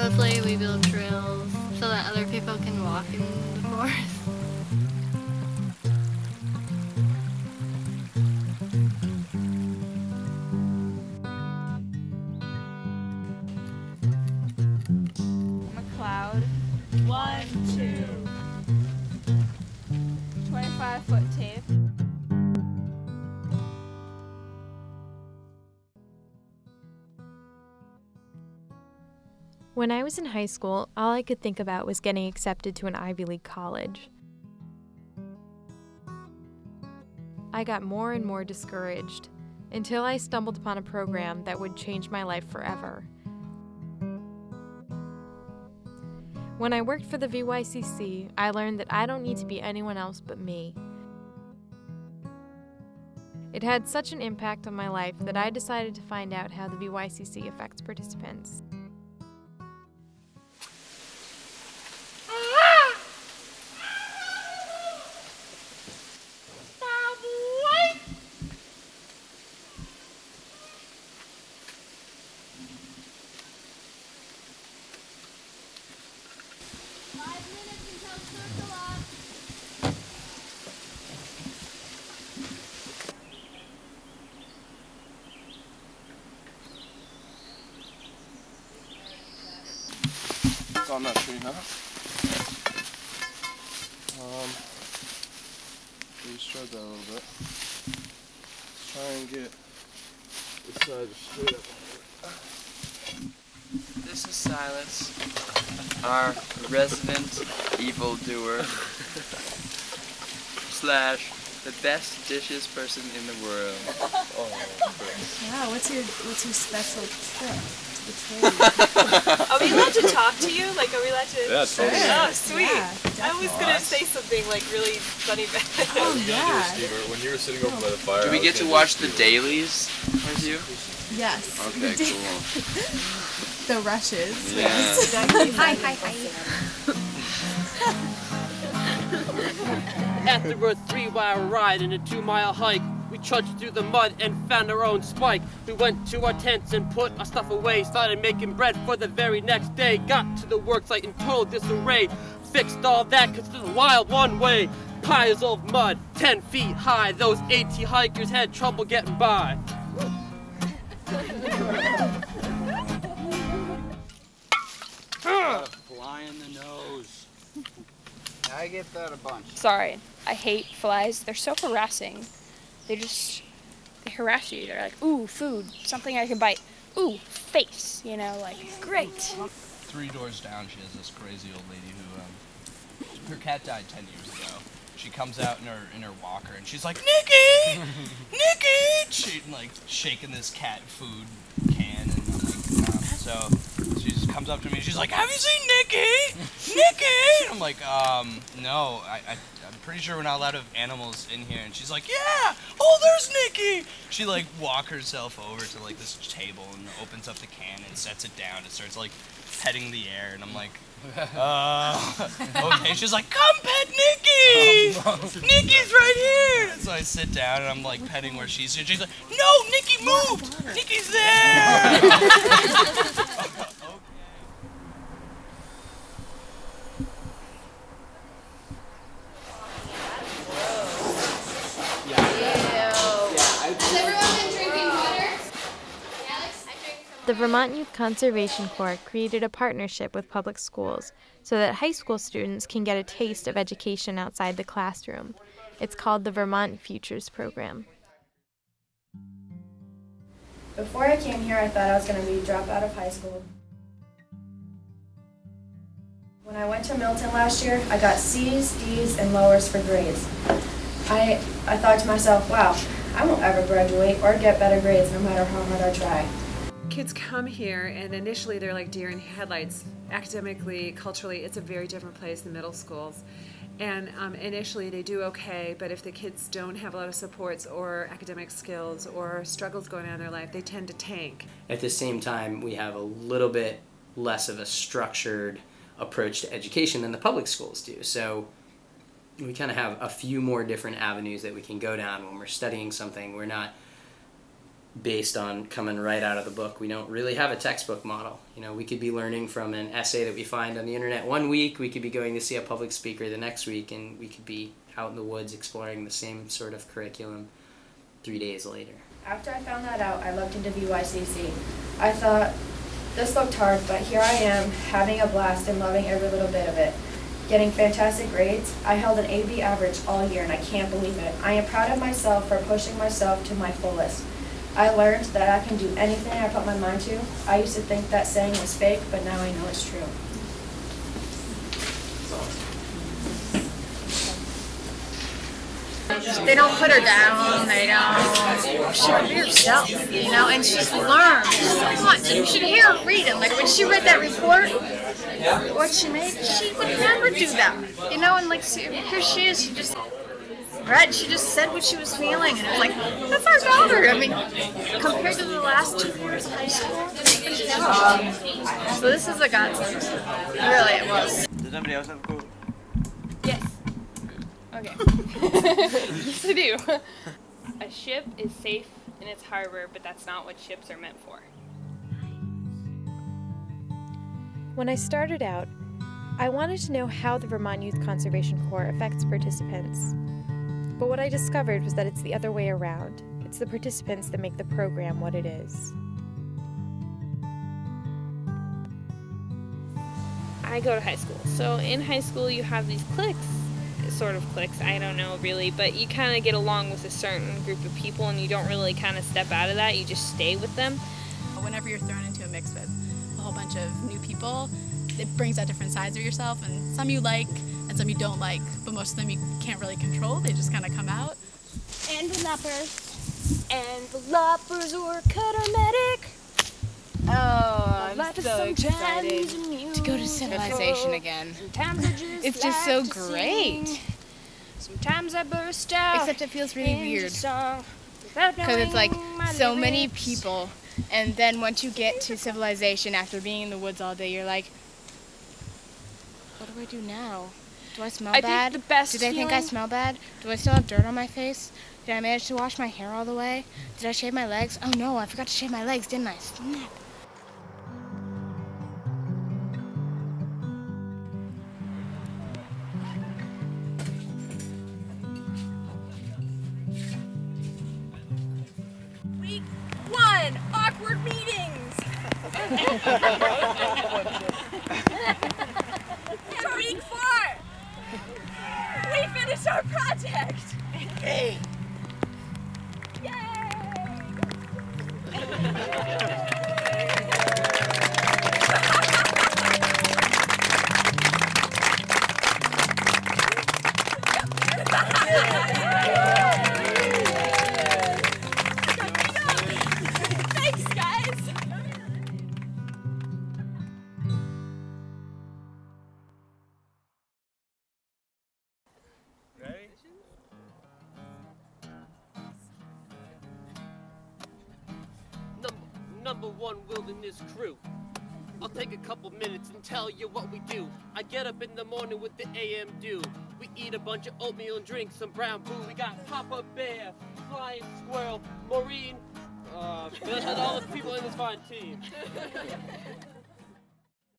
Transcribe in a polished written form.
Mostly we build trails so that other people can walk in the forest. I'm a cloud. 1, 2. 25-foot tape. When I was in high school, all I could think about was getting accepted to an Ivy League college. I got more and more discouraged until I stumbled upon a program that would change my life forever. When I worked for the VYCC, I learned that I don't need to be anyone else but me. It had such an impact on my life that I decided to find out how the VYCC affects participants. It's on that tree now. Just shred that a little bit. Let's try and get this side straight up. This is Silas, our resident evildoer slash the best dishes person in the world. Oh, Wow, what's your special tip to the trade? Are we allowed to talk to you? Like, are we allowed to? Yeah, totally. Oh, sweet. Yeah, I was gonna say something like really funny. Oh, yeah. When you were sitting over by the fire, do we get to watch the dailies with you? Yes. Okay, cool. The rushes. Yeah. Hi. After a 3-mile ride and a 2-mile hike, we trudged through the mud and found our own spike. We went to our tents and put our stuff away, started making bread for the very next day. Got to the worksite in total disarray, fixed all that cause it's a wild one way. Piles of mud, 10 feet high, those AT hikers had trouble getting by. Fly in the nose. I get that a bunch. Sorry, I hate flies. They're so harassing. They harass you. They're like, ooh, food, something I can bite. Ooh, face, you know, like, great. 3 doors down, she has this crazy old lady who, her cat died 10 years ago. She comes out in her walker and she's like, Nikki! Nikki! She, like, shaking this cat food can and I'm like, so she just comes up to me and she's like, have you seen Nikki? Nikki! And I'm like, no, I'm pretty sure we're not allowed to have animals in here. And she's like, yeah! Oh, there's Nikki! She, like, walks herself over to, like, this table and opens up the can and sets it down and starts, like, petting the air. And I'm like, okay. She's like, come pet Nikki! Nikki's right here! And so I sit down and I'm, like, petting where she's. And she's like, no, Nikki moved! Nikki's there! The Vermont Youth Conservation Corps created a partnership with public schools so that high school students can get a taste of education outside the classroom. It's called the Vermont Futures Program. Before I came here, I thought I was going to be dropped out of high school. When I went to Milton last year, I got C's, D's, and lowers for grades. I thought to myself, wow, I won't ever graduate or get better grades no matter how hard I try. Kids come here and initially they're like deer in headlights. Academically, culturally, it's a very different place than middle schools. And initially they do okay, but if the kids don't have a lot of supports or academic skills or struggles going on in their life, they tend to tank. At the same time, we have a little bit less of a structured approach to education than the public schools do. So we kind of have a few more different avenues that we can go down when we're studying something. We're not based on coming right out of the book. We don't really have a textbook model. You know, we could be learning from an essay that we find on the internet one week, we could be going to see a public speaker the next week, and we could be out in the woods exploring the same sort of curriculum 3 days later. After I found that out, I looked into VYCC. I thought, this looked hard, but here I am, having a blast and loving every little bit of it. Getting fantastic grades. I held an AB average all year, and I can't believe it. I am proud of myself for pushing myself to my fullest. I learned that I can do anything I put my mind to. I used to think that saying was fake, but now I know it's true. They don't put her down, they don't, she can be herself, you know, and she's learned so much. And you should hear her read it. Like when she read that report, what she made, she would never do that, you know, and like here she is, she just read, she just said what she was feeling, and it was like, that's our daughter. I mean, compared to the last 2 years of high school, so this is a godsend. Really, it was. Does anybody else have a quote? Yes. Okay. Yes, I do. A ship is safe in its harbor, but that's not what ships are meant for. When I started out, I wanted to know how the Vermont Youth Conservation Corps affects participants. But what I discovered was that it's the other way around. It's the participants that make the program what it is. I go to high school. So in high school you have these cliques, sort of cliques, I don't know really, but you kind of get along with a certain group of people and you don't really kind of step out of that, you just stay with them. Whenever you're thrown into a mix with a whole bunch of new people, it brings out different sides of yourself, and some you like and some you don't like, but most of them you can't really control, they just kind of come out. And the loppers were cutter-medic. Oh, I'm so excited to go to civilization again. It's just so great. Sometimes I burst out. Except it feels really weird. Because it's like so many people, and then once you get to civilization after being in the woods all day, you're like, what do I do now? Do I smell bad? Think the best Did I think I smell bad? Do I still have dirt on my face? Did I manage to wash my hair all the way? Did I shave my legs? Oh no, I forgot to shave my legs, didn't I? Snap. Week 1, awkward meetings. Week 4, we finished our project. Hey. Thanks, guys. Ready? Number 1 wilderness crew. I'll take a couple minutes and tell you what we do. I get up in the morning with the AM dew. We eat a bunch of oatmeal and drink some brown brew. We got Papa Bear, Flying Squirrel, Maureen, and all the people in this fine team.